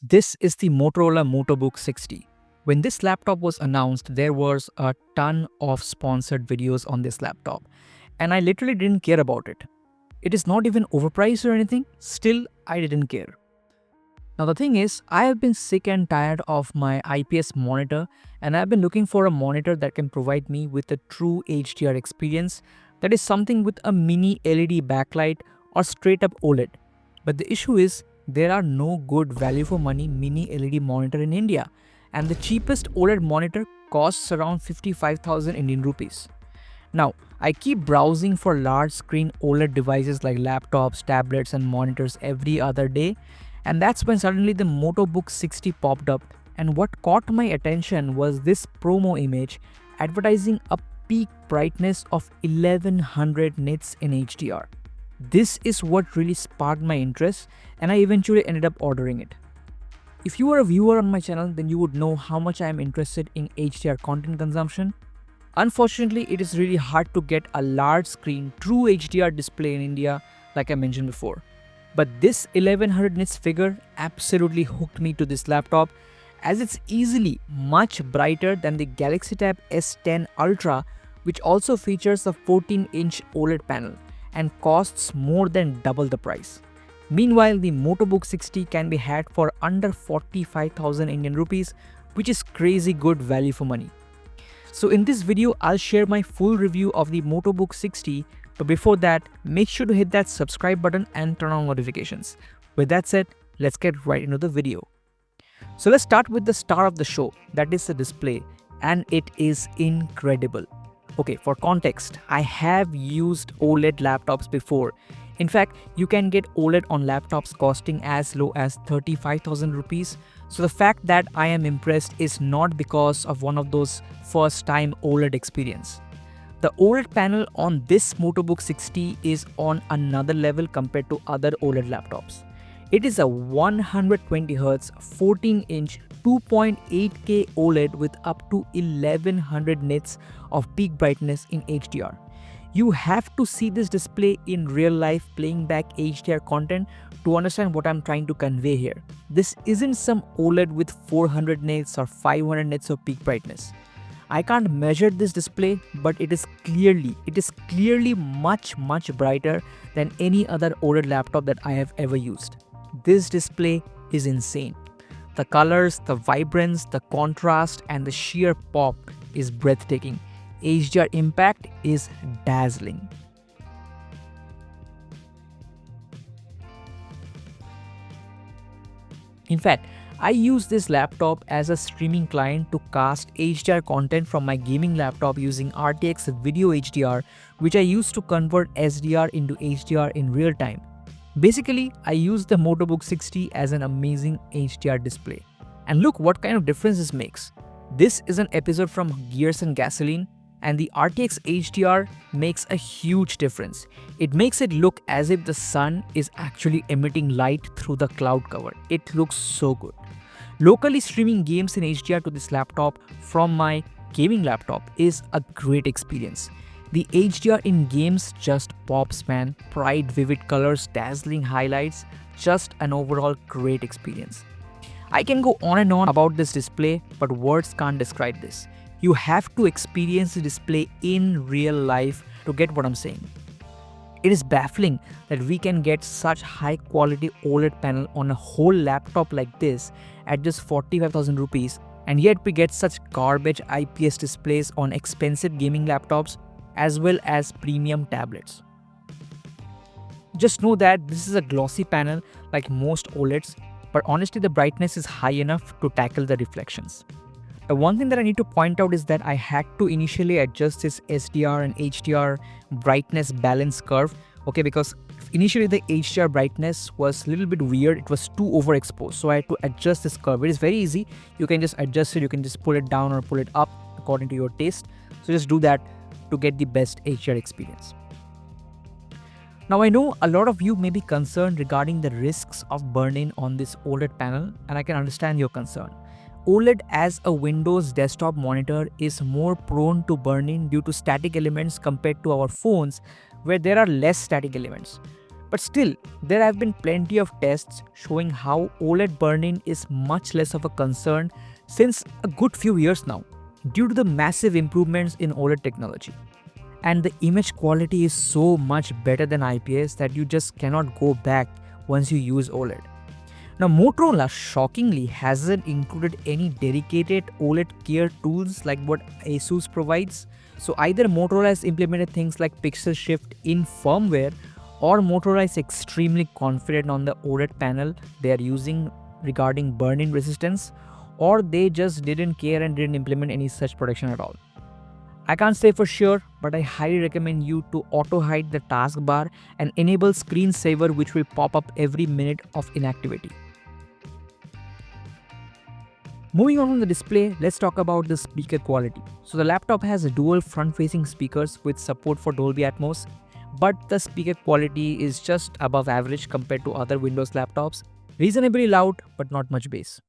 This is the Motorola Motobook 60. When this laptop was announced, there was a ton of sponsored videos on this laptop, and I literally didn't care about it. It is not even overpriced or anything, still, I didn't care. Now, the thing is, I have been sick and tired of my IPS monitor, and I've been looking for a monitor that can provide me with a true HDR experience, that is something with a mini LED backlight or straight up OLED. But the issue is, there are no good value for money mini LED monitor in India, and the cheapest OLED monitor costs around 55,000 Indian rupees. Now, I keep browsing for large screen OLED devices like laptops, tablets, and monitors every other day, and that's when suddenly the Motobook 60 popped up. And what caught my attention was this promo image advertising a peak brightness of 1100 nits in HDR. This is what really sparked my interest, and I eventually ended up ordering it. If you are a viewer on my channel, then you would know how much I am interested in HDR content consumption. Unfortunately, it is really hard to get a large screen true HDR display in India, like I mentioned before. But this 1100 nits figure absolutely hooked me to this laptop, as it's easily much brighter than the Galaxy Tab S10 Ultra, which also features a 14-inch OLED panel and costs more than double the price. Meanwhile, the Motobook 60 can be had for under 45,000 Indian rupees, which is crazy good value for money. So in this video, I'll share my full review of the Motobook 60, but before that, make sure to hit that subscribe button and turn on notifications. With that said, let's get right into the video. So let's start with the star of the show, that is the display, and it is incredible. Okay, for context, I have used OLED laptops before. In fact, you can get OLED on laptops costing as low as 35,000 rupees. So the fact that I am impressed is not because of one of those first time OLED experience. The OLED panel on this Motobook 60 is on another level compared to other OLED laptops. It is a 120Hz 14-inch 2.8K OLED with up to 1100 nits of peak brightness in HDR. You have to see this display in real life playing back HDR content to understand what I'm trying to convey here. This isn't some OLED with 400 nits or 500 nits of peak brightness. I can't measure this display, but it is clearly much brighter than any other OLED laptop that I have ever used. This display is insane. The colors, the vibrance, the contrast, and the sheer pop is breathtaking. HDR impact is dazzling. In fact, I use this laptop as a streaming client to cast HDR content from my gaming laptop using RTX Video HDR, which I use to convert SDR into HDR in real time. Basically, I use the Motobook 60 as an amazing HDR display. And look what kind of difference this makes. This is an episode from Gears and Gasoline, and the RTX HDR makes a huge difference. It makes it look as if the sun is actually emitting light through the cloud cover. It looks so good. Locally streaming games in HDR to this laptop from my gaming laptop is a great experience. The HDR in games just pops, man. Bright, vivid colors, dazzling highlights, just an overall great experience. I can go on and on about this display, but words can't describe this. You have to experience the display in real life to get what I'm saying. It is baffling that we can get such high quality OLED panel on a whole laptop like this at just 45,000 rupees, and yet we get such garbage IPS displays on expensive gaming laptops as well as premium tablets. Just know that this is a glossy panel like most OLEDs, but honestly the brightness is high enough to tackle the reflections. The one thing that I need to point out is that I had to initially adjust this SDR and HDR brightness balance curve, okay, because initially the HDR brightness was a little bit weird, it was too overexposed, so I had to adjust this curve. It is very easy, you can just adjust it, you can just pull it down or pull it up according to your taste, so just do that to get the best HDR experience. Now I know a lot of you may be concerned regarding the risks of burn-in on this OLED panel, and I can understand your concern. OLED as a Windows desktop monitor is more prone to burn-in due to static elements compared to our phones where there are less static elements. But still, there have been plenty of tests showing how OLED burn-in is much less of a concern since a good few years now, due to the massive improvements in OLED technology. And the image quality is so much better than IPS that you just cannot go back once you use OLED. Now, Motorola shockingly hasn't included any dedicated OLED care tools like what Asus provides. So either Motorola has implemented things like pixel shift in firmware, or Motorola is extremely confident on the OLED panel they are using regarding burn-in resistance, or they just didn't care and didn't implement any such protection at all. I can't say for sure, but I highly recommend you to auto-hide the taskbar and enable screensaver, which will pop up every minute of inactivity. Moving on from the display, let's talk about the speaker quality. So the laptop has dual front-facing speakers with support for Dolby Atmos, but the speaker quality is just above average compared to other Windows laptops. Reasonably loud, but not much bass.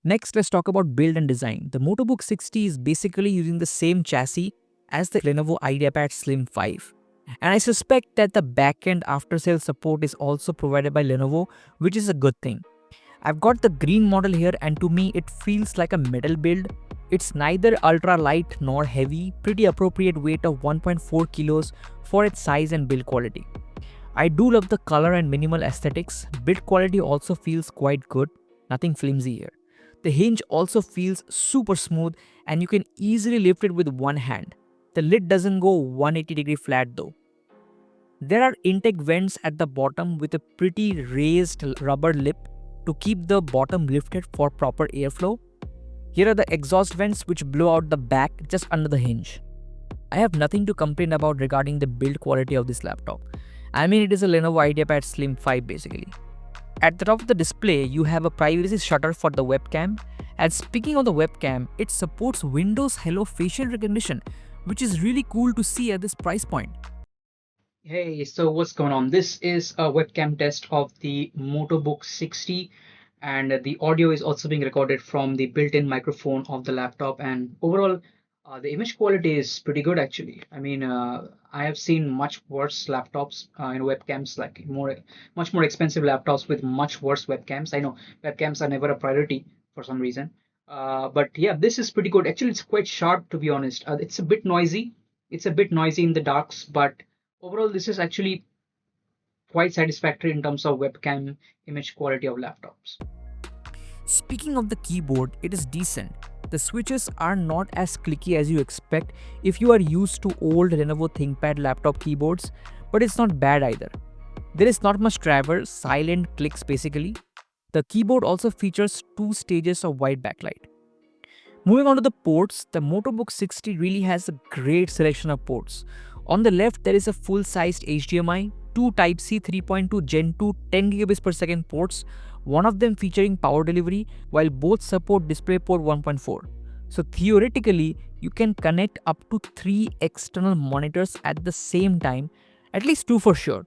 Next, let's talk about build and design. The Motobook 60 is basically using the same chassis as the Lenovo IdeaPad Slim 5. And I suspect that the backend after-sale support is also provided by Lenovo, which is a good thing. I've got the green model here, and to me it feels like a metal build. It's neither ultra light nor heavy, pretty appropriate weight of 1.4 kilos for its size and build quality. I do love the color and minimal aesthetics. Build quality also feels quite good, nothing flimsy here. The hinge also feels super smooth and you can easily lift it with one hand. The lid doesn't go 180-degree flat though. There are intake vents at the bottom with a pretty raised rubber lip to keep the bottom lifted for proper airflow. Here are the exhaust vents which blow out the back just under the hinge. I have nothing to complain about regarding the build quality of this laptop. I mean, it is a Lenovo IdeaPad Slim 5 basically. At the top of the display, you have a privacy shutter for the webcam. And speaking of the webcam, it supports Windows Hello facial recognition, which is really cool to see at this price point. Hey, so what's going on? This is a webcam test of the Motobook 60, and the audio is also being recorded from the built-in microphone of the laptop. And overall, the image quality is pretty good actually. I mean, I have seen much worse laptops webcams, like much more expensive laptops with much worse webcams. I know webcams are never a priority for some reason, but yeah, this is pretty good. Actually, it's quite sharp to be honest. It's a bit noisy. It's a bit noisy in the darks, but overall, this is actually quite satisfactory in terms of webcam image quality of laptops. Speaking of the keyboard, it is decent. The switches are not as clicky as you expect if you are used to old Lenovo ThinkPad laptop keyboards, but it's not bad either. There is not much traverse, silent clicks basically. The keyboard also features 2 stages of white backlight. Moving on to the ports, the Motobook 60 really has a great selection of ports. On the left, there is a full-sized HDMI, 2 Type-C 3.2 Gen 2 10 gigabits per second ports, one of them featuring power delivery, while both support DisplayPort 1.4. So theoretically, you can connect up to 3 external monitors at the same time, at least 2 for sure.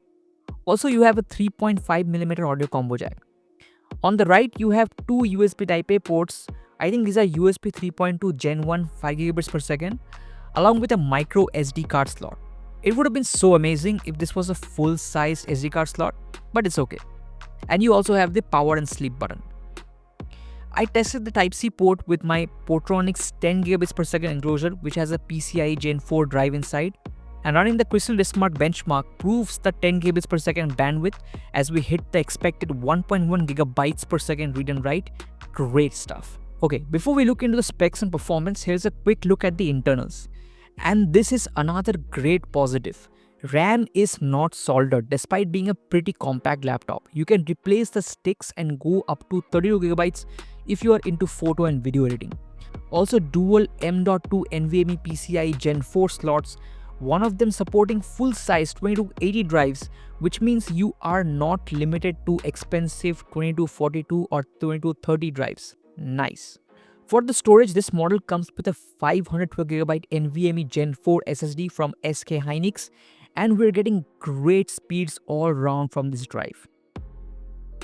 Also, you have a 3.5mm audio combo jack. On the right, you have 2 USB Type-A ports. I think these are USB 3.2 Gen 1 5 gigabits per second, along with a micro SD card slot. It would have been so amazing if this was a full-size SD card slot, but it's okay. And you also have the power and sleep button. I tested the Type-C port with my Portronics 10 gigabits per second enclosure, which has a PCIe Gen 4 drive inside. And running the Crystal Smart benchmark proves the 10 gigabits per second bandwidth as we hit the expected 1.1 gigabytes per second read and write. Great stuff. Okay, before we look into the specs and performance, here's a quick look at the internals. And this is another great positive. RAM is not soldered despite being a pretty compact laptop. You can replace the sticks and go up to 32 gigabytes if you are into photo and video editing. Also, dual M.2 NVMe PCIe Gen 4 slots, one of them supporting full-size 2280 drives, which means you are not limited to expensive 2242 or 2230 drives. Nice. For the storage, this model comes with a 512GB NVMe Gen 4 SSD from SK Hynix, and we're getting great speeds all around from this drive.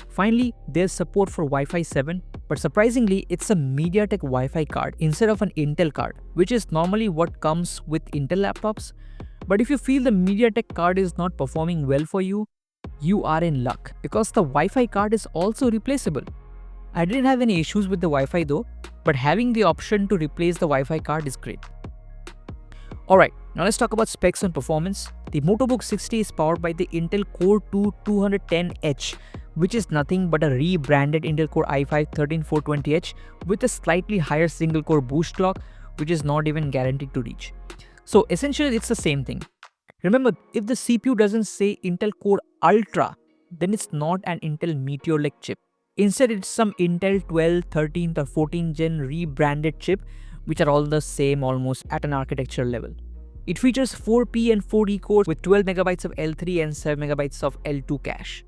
Finally, there's support for Wi-Fi 7, but surprisingly, it's a MediaTek Wi-Fi card instead of an Intel card, which is normally what comes with Intel laptops. But if you feel the MediaTek card is not performing well for you, you are in luck because the Wi-Fi card is also replaceable. I didn't have any issues with the Wi-Fi though, but having the option to replace the Wi-Fi card is great. Alright, now let's talk about specs and performance. The Motobook 60 is powered by the Intel Core 2 210H, which is nothing but a rebranded Intel Core i5-13420H with a slightly higher single-core boost clock, which is not even guaranteed to reach. So essentially, it's the same thing. Remember, if the CPU doesn't say Intel Core Ultra, then it's not an Intel Meteor-like chip. Instead, it's some Intel 12, 13th or 14th gen rebranded chip, which are all the same almost at an architecture level. It features 4P and 4D cores with 12 MB of L3 and 7 MB of L2 cache.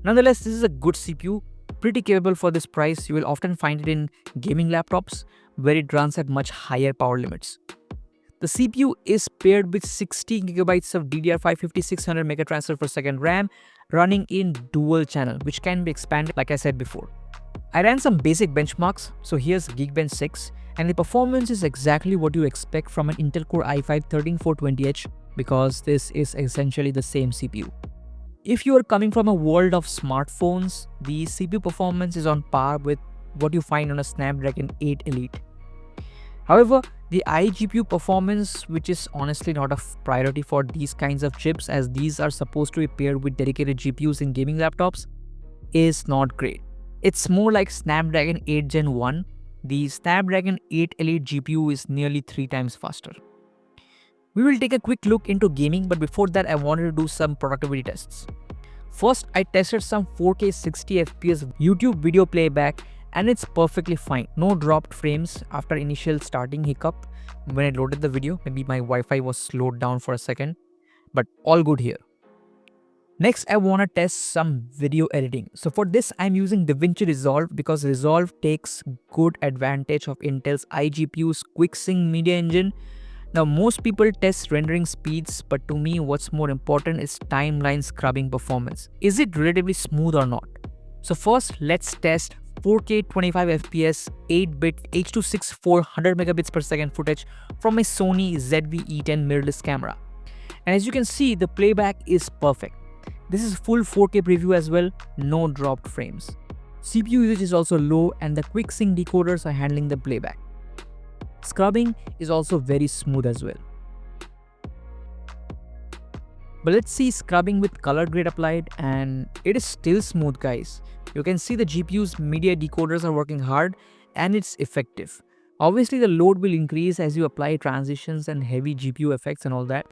Nonetheless, this is a good CPU, pretty capable for this price. You will often find it in gaming laptops where it runs at much higher power limits. The CPU is paired with 16 GB of DDR5 5600 MT/s RAM running in dual channel, which can be expanded like I said before. I ran some basic benchmarks, so here's Geekbench 6, and the performance is exactly what you expect from an Intel Core i5-13420H because this is essentially the same CPU. If you are coming from a world of smartphones, the CPU performance is on par with what you find on a Snapdragon 8 Elite. However, the iGPU performance, which is honestly not a priority for these kinds of chips as these are supposed to be paired with dedicated GPUs in gaming laptops, is not great. It's more like Snapdragon 8 Gen 1. The Snapdragon 8 Elite GPU is nearly 3 times faster. We will take a quick look into gaming, but before that I wanted to do some productivity tests. First, I tested some 4K 60 FPS YouTube video playback and it's perfectly fine. No dropped frames after initial starting hiccup when I loaded the video. Maybe my Wi-Fi was slowed down for a second, but all good here. Next, I want to test some video editing. So for this, I'm using DaVinci Resolve because Resolve takes good advantage of Intel's iGPU's QuickSync media engine. Now, most people test rendering speeds, but to me, what's more important is timeline scrubbing performance. Is it relatively smooth or not? So first, let's test 4K 25 FPS 8-bit H.264 100 Mbps footage from my Sony ZV-E10 mirrorless camera. And as you can see, the playback is perfect. This is full 4K preview as well, no dropped frames. CPU usage is also low and the QuickSync decoders are handling the playback. Scrubbing is also very smooth as well. But let's see scrubbing with color grade applied and it is still smooth, guys. You can see the GPU's media decoders are working hard and it's effective. Obviously the load will increase as you apply transitions and heavy GPU effects and all that.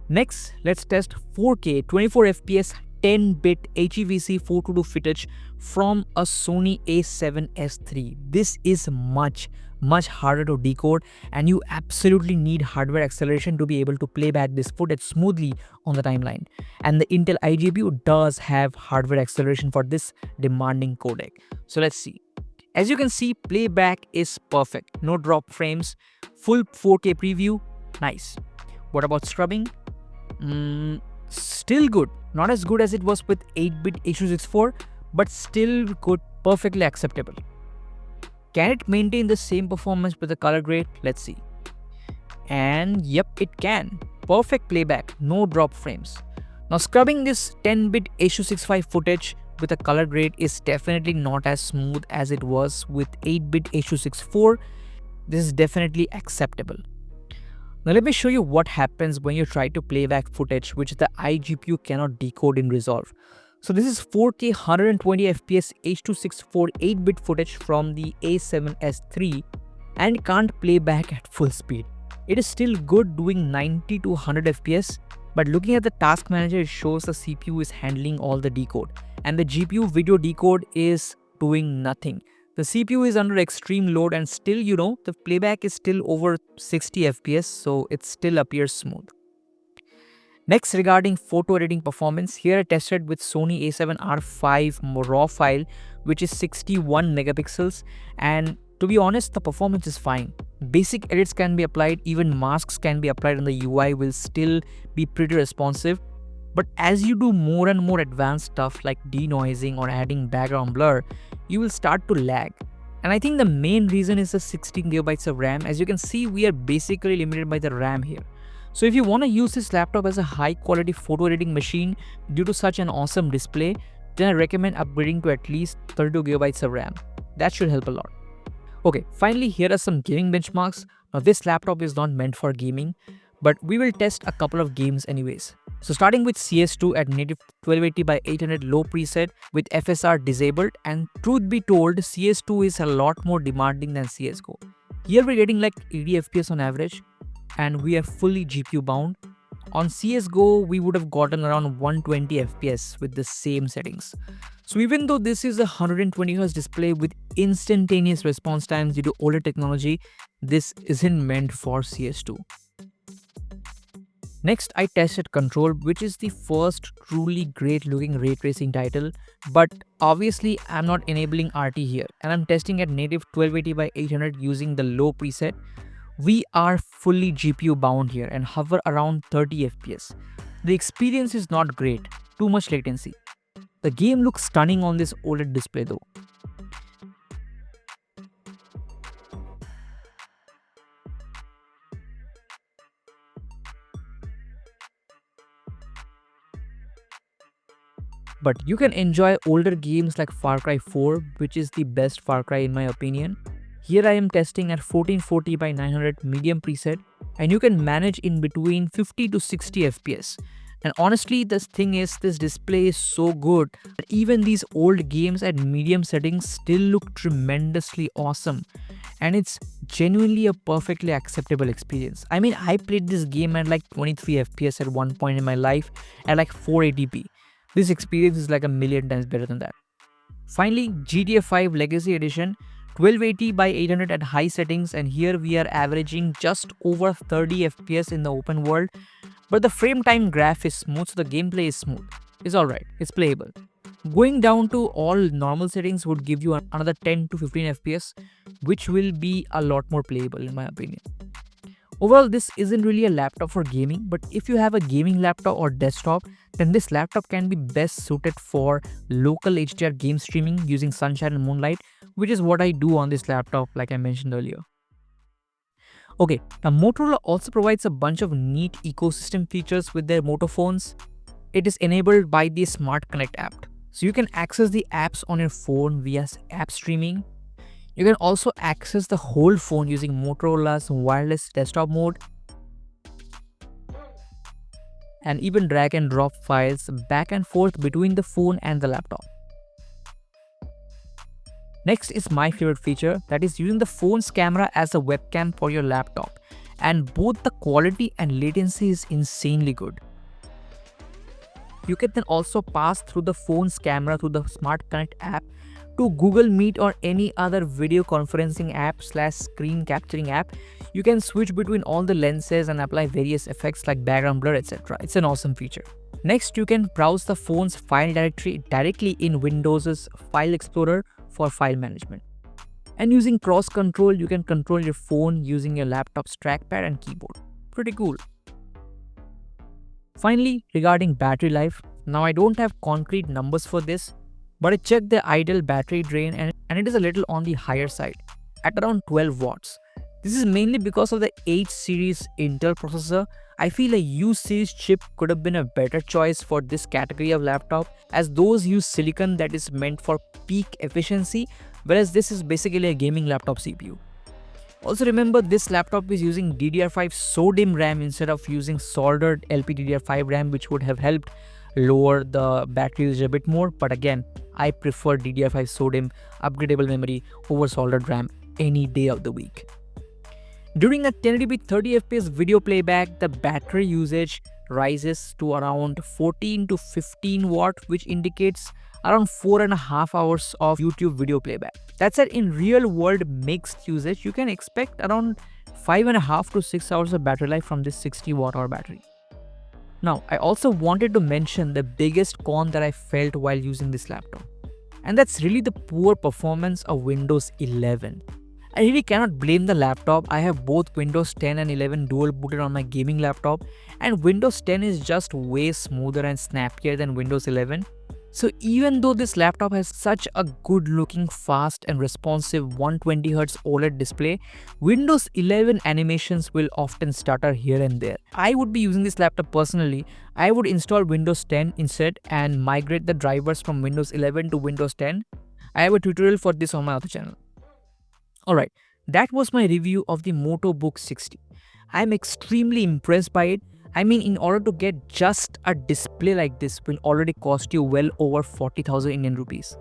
Next, let's test 4K 24 FPS 10-bit HEVC 422 footage from a Sony a7S III. This is much harder to decode and you absolutely need hardware acceleration to be able to play back this footage smoothly on the timeline. And the Intel iGPU does have hardware acceleration for this demanding codec. So let's see. As you can see, playback is perfect. No drop frames, full 4K preview, nice. What about scrubbing? Still good. Not as good as it was with 8-bit H.264, but still good, perfectly acceptable. Can it maintain the same performance with the color grade? Let's see. And yep, it can. Perfect playback, no drop frames. Now scrubbing this 10-bit H.265 footage with a color grade is definitely not as smooth as it was with 8-bit H.264. This is definitely acceptable. Now let me show you what happens when you try to play back footage which the iGPU cannot decode in Resolve. So this is 4K 120 FPS H.264 8-bit footage from the A7S III and can't play back at full speed. It is still good doing 90 to 100 FPS, but looking at the task manager it shows the CPU is handling all the decode and the GPU video decode is doing nothing. The CPU is under extreme load and still, the playback is still over 60 FPS, so it still appears smooth. Next, regarding photo editing performance, here I tested with Sony a7R5 RAW file, which is 61 megapixels, and to be honest, the performance is fine. Basic edits can be applied, even masks can be applied and the UI will still be pretty responsive. But as you do more and more advanced stuff like denoising or adding background blur, you will start to lag. And I think the main reason is the 16 gigabytes of RAM. As you can see, we are basically limited by the RAM here. So if you want to use this laptop as a high quality photo editing machine due to such an awesome display, then I recommend upgrading to at least 32 gigabytes of RAM. That should help a lot. Okay, finally here are some gaming benchmarks. Now this laptop is not meant for gaming, but we will test a couple of games anyways. So starting with CS2 at native 1280 by 800 low preset with FSR disabled, and truth be told, CS2 is a lot more demanding than CSGO. Here we're getting like 80 FPS on average, and we are fully GPU bound. On CSGO, we would have gotten around 120 FPS with the same settings. So even though this is a 120Hz display with instantaneous response times due to OLED technology, this isn't meant for CS2. Next, I tested Control, which is the first truly great looking ray tracing title, but obviously I'm not enabling RT here, and I'm testing at native 1280 by 800 using the low preset. We are fully GPU bound here and hover around 30 FPS. The experience is not great, too much latency. The game looks stunning on this OLED display though. But you can enjoy older games like Far Cry 4, which is the best Far Cry in my opinion. Here I am testing at 1440 by 900 medium preset, and you can manage in between 50 to 60 FPS. And honestly, this thing is, this display is so good that even these old games at medium settings still look tremendously awesome. And it's genuinely a perfectly acceptable experience. I mean, I played this game at like 23 FPS at one point in my life at like 480p. This experience is like a million times better than that. Finally, GTA 5 Legacy Edition, 1280 by 800 at high settings, and here we are averaging just over 30 FPS in the open world. But the frame time graph is smooth, so the gameplay is smooth. It's alright, it's playable. Going down to all normal settings would give you another 10 to 15 FPS, which will be a lot more playable in my opinion. Overall, this isn't really a laptop for gaming, but if you have a gaming laptop or desktop, then this laptop can be best suited for local HDR game streaming using sunshine and moonlight, which is what I do on this laptop like I mentioned earlier. Okay, now Motorola also provides a bunch of neat ecosystem features with their Moto phones. It is enabled by the Smart Connect app. So you can access the apps on your phone via app streaming. You can also access the whole phone using Motorola's wireless desktop mode, and even drag and drop files back and forth between the phone and the laptop. Next is my favorite feature, that is using the phone's camera as a webcam for your laptop, and both the quality and latency is insanely good. You can then also pass through the phone's camera through the Smart Connect app to Google Meet or any other video conferencing app / screen capturing app. You can switch between all the lenses and apply various effects like background blur, etc. It's an awesome feature. Next, you can browse the phone's file directory directly in Windows's File Explorer for file management. And using cross control, you can control your phone using your laptop's trackpad and keyboard. Pretty cool. Finally, regarding battery life, now I don't have concrete numbers for this, but I checked the idle battery drain and it is a little on the higher side at around 12 watts. This is mainly because of the 8 series Intel processor. I feel a U series chip could have been a better choice for this category of laptop, as those use silicon that is meant for peak efficiency, whereas this is basically a gaming laptop CPU. Also remember, this laptop is using DDR5 SODIMM RAM instead of using soldered LPDDR5 RAM, which would have helped lower the battery usage a bit more, but again, I prefer DDR5 SODIMM upgradable memory over soldered RAM any day of the week. During a 1080p 30 fps video playback, the battery usage rises to around 14 to 15 watt, which indicates around 4.5 hours of YouTube video playback. That said, in real world mixed usage, you can expect around 5.5 to 6 hours of battery life from this 60 watt hour battery. Now, I also wanted to mention the biggest con that I felt while using this laptop, and that's really the poor performance of Windows 11. I really cannot blame the laptop. I have both Windows 10 and 11 dual booted on my gaming laptop, and Windows 10 is just way smoother and snappier than Windows 11. So even though this laptop has such a good looking, fast and responsive 120Hz OLED display, Windows 11 animations will often stutter here and there. I would be using this laptop personally. I would install Windows 10 instead and migrate the drivers from Windows 11 to Windows 10. I have a tutorial for this on my other channel. Alright, that was my review of the Motobook 60. I'm extremely impressed by it. I mean, in order to get just a display like this will already cost you well over 40,000 Indian rupees.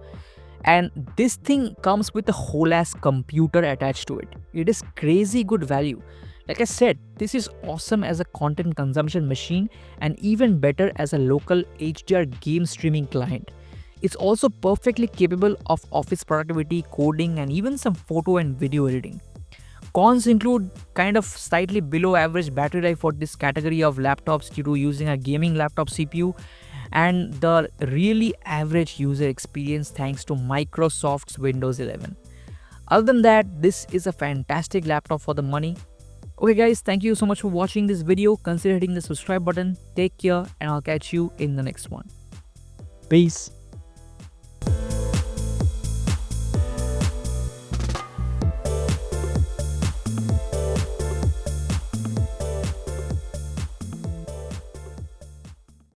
And this thing comes with a whole ass computer attached to it. It is crazy good value. Like I said, this is awesome as a content consumption machine and even better as a local HDR game streaming client. It's also perfectly capable of office productivity, coding, and even some photo and video editing. Cons include kind of slightly below average battery life for this category of laptops due to using a gaming laptop CPU, and the really average user experience thanks to Microsoft's Windows 11. Other than that, this is a fantastic laptop for the money. Okay guys, thank you so much for watching this video. Consider hitting the subscribe button. Take care and I'll catch you in the next one. Peace.